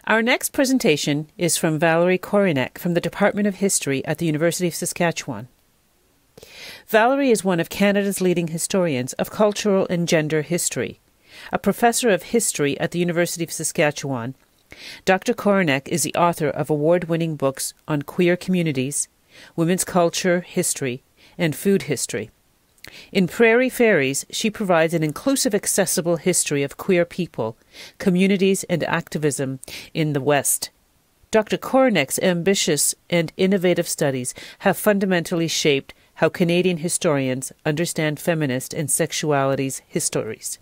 Our next presentation is from Valerie Korinek from the Department of History at the University of Saskatchewan. Valerie is one of Canada's leading historians of cultural and gender history. A professor of history at the University of Saskatchewan, Dr. Korinek is the author of award-winning books on queer communities, women's culture, history, and food history. In Prairie Fairies, she provides an inclusive, accessible history of queer people, communities, and activism in the West. Dr. Korinek's ambitious and innovative studies have fundamentally shaped how Canadian historians understand feminist and sexualities histories.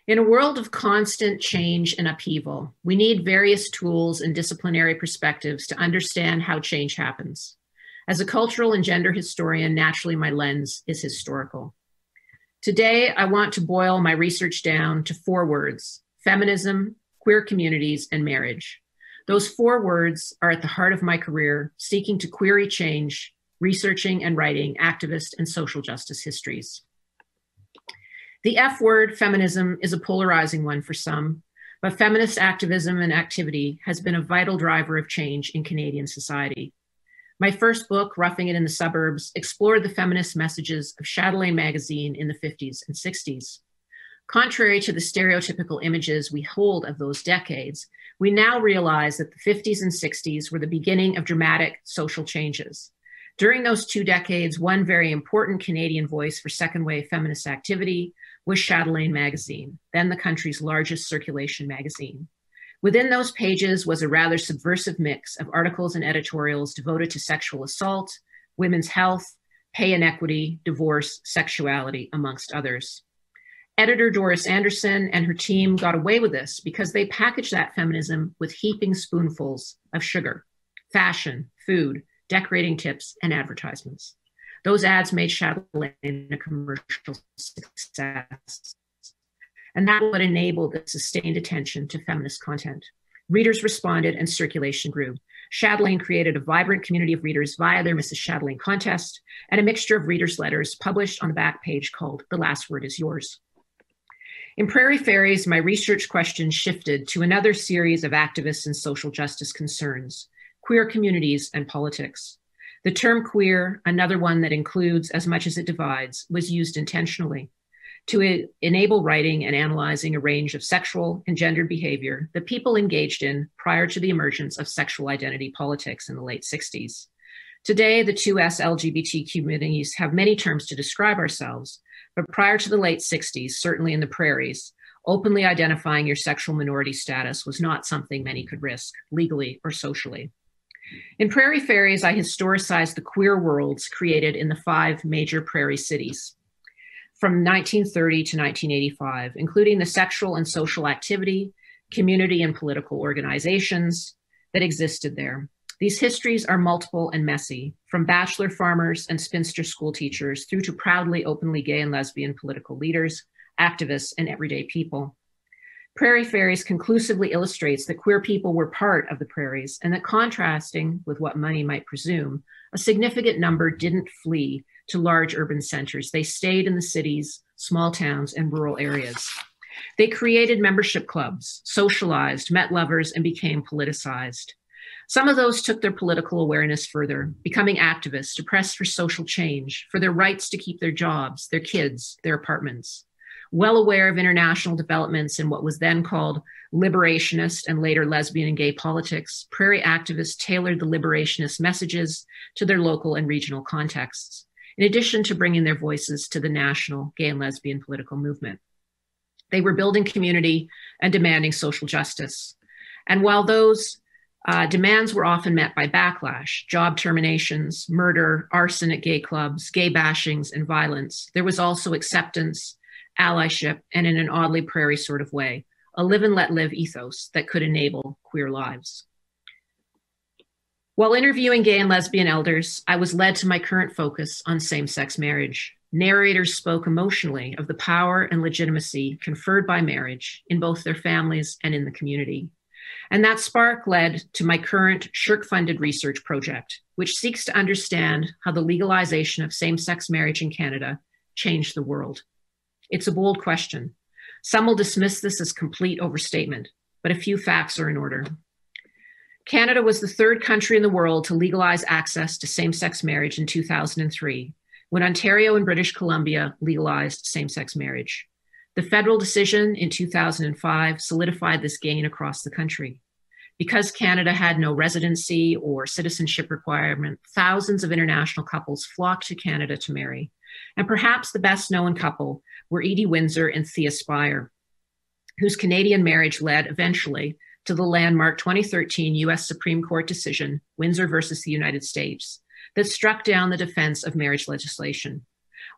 In a world of constant change and upheaval, we need various tools and disciplinary perspectives to understand how change happens. As a cultural and gender historian, naturally my lens is historical. Today, I want to boil my research down to 4 words: feminism, queer communities, and marriage. Those 4 words are at the heart of my career, seeking to query change, researching and writing activist and social justice histories. The F word, feminism, is a polarizing one for some, but feminist activism and activity has been a vital driver of change in Canadian society. My first book, Roughing It in the Suburbs, explored the feminist messages of Chatelaine magazine in the 50s and 60s. Contrary to the stereotypical images we hold of those decades, we now realize that the 50s and 60s were the beginning of dramatic social changes. During those 2 decades, one very important Canadian voice for second wave feminist activity was Chatelaine magazine, then the country's largest circulation magazine. Within those pages was a rather subversive mix of articles and editorials devoted to sexual assault, women's health, pay inequity, divorce, sexuality, amongst others. Editor Doris Anderson and her team got away with this because they packaged that feminism with heaping spoonfuls of sugar, fashion, food, decorating tips, and advertisements. Those ads made Chatelaine a commercial success. And that would enable the sustained attention to feminist content. Readers responded and circulation grew. Chatelaine created a vibrant community of readers via their Mrs. Chatelaine contest and a mixture of readers' letters published on the back page called The Last Word Is Yours. In Prairie Fairies, my research questions shifted to another series of activist and social justice concerns: queer communities and politics. The term queer, another one that includes as much as it divides, was used intentionally to enable writing and analyzing a range of sexual and gendered behavior that people engaged in prior to the emergence of sexual identity politics in the late 60s. Today, the 2S LGBT communities have many terms to describe ourselves, but prior to the late 60s, certainly in the prairies, openly identifying your sexual minority status was not something many could risk, legally or socially. In Prairie Fairies, I historicized the queer worlds created in the 5 major prairie cities from 1930 to 1985, including the sexual and social activity, community and political organizations that existed there. These histories are multiple and messy, from bachelor farmers and spinster school teachers through to proudly openly gay and lesbian political leaders, activists, and everyday people. Prairie Fairies conclusively illustrates that queer people were part of the prairies and that, contrasting with what many might presume, a significant number didn't flee to large urban centers. They stayed in the cities, small towns, and rural areas. They created membership clubs, socialized, met lovers, and became politicized. Some of those took their political awareness further, becoming activists to press for social change, for their rights to keep their jobs, their kids, their apartments. Well aware of international developments in what was then called liberationist and later lesbian and gay politics, prairie activists tailored the liberationist messages to their local and regional contexts, in addition to bringing their voices to the national gay and lesbian political movement. They were building community and demanding social justice. And while those demands were often met by backlash, job terminations, murder, arson at gay clubs, gay bashings, and violence, there was also acceptance, allyship, and in an oddly prairie sort of way, a live and let live ethos that could enable queer lives. While interviewing gay and lesbian elders, I was led to my current focus on same-sex marriage. Narrators spoke emotionally of the power and legitimacy conferred by marriage in both their families and in the community. And that spark led to my current SSHRC-funded research project, which seeks to understand how the legalization of same-sex marriage in Canada changed the world. It's a bold question. Some will dismiss this as complete overstatement, but a few facts are in order. Canada was the third country in the world to legalize access to same-sex marriage in 2003, when Ontario and British Columbia legalized same-sex marriage. The federal decision in 2005 solidified this gain across the country. Because Canada had no residency or citizenship requirement, thousands of international couples flocked to Canada to marry. And perhaps the best known couple were Edie Windsor and Thea Spire, whose Canadian marriage led eventually to the landmark 2013 US Supreme Court decision, Windsor versus the United States, that struck down the defense of marriage legislation.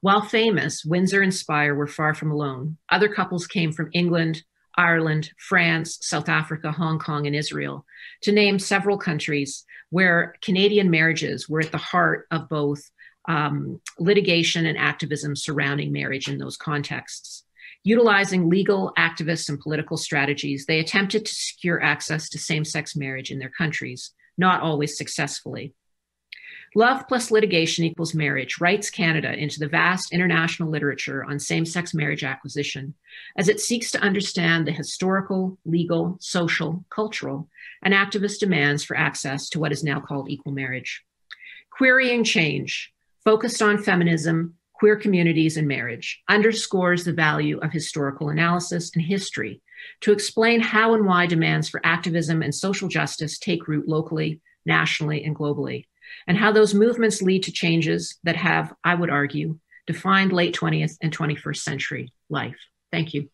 While famous, Windsor and Spire were far from alone. Other couples came from England, Ireland, France, South Africa, Hong Kong, and Israel, to name several countries where Canadian marriages were at the heart of both litigation and activism surrounding marriage in those contexts. Utilizing legal, activist, and political strategies, they attempted to secure access to same-sex marriage in their countries, not always successfully. Love plus litigation equals marriage writes Canada into the vast international literature on same-sex marriage acquisition, as it seeks to understand the historical, legal, social, cultural, and activist demands for access to what is now called equal marriage. Querying Change, focused on feminism, queer communities, and marriage, underscores the value of historical analysis and history to explain how and why demands for activism and social justice take root locally, nationally, and globally, and how those movements lead to changes that have, I would argue, defined late 20th and 21st century life. Thank you.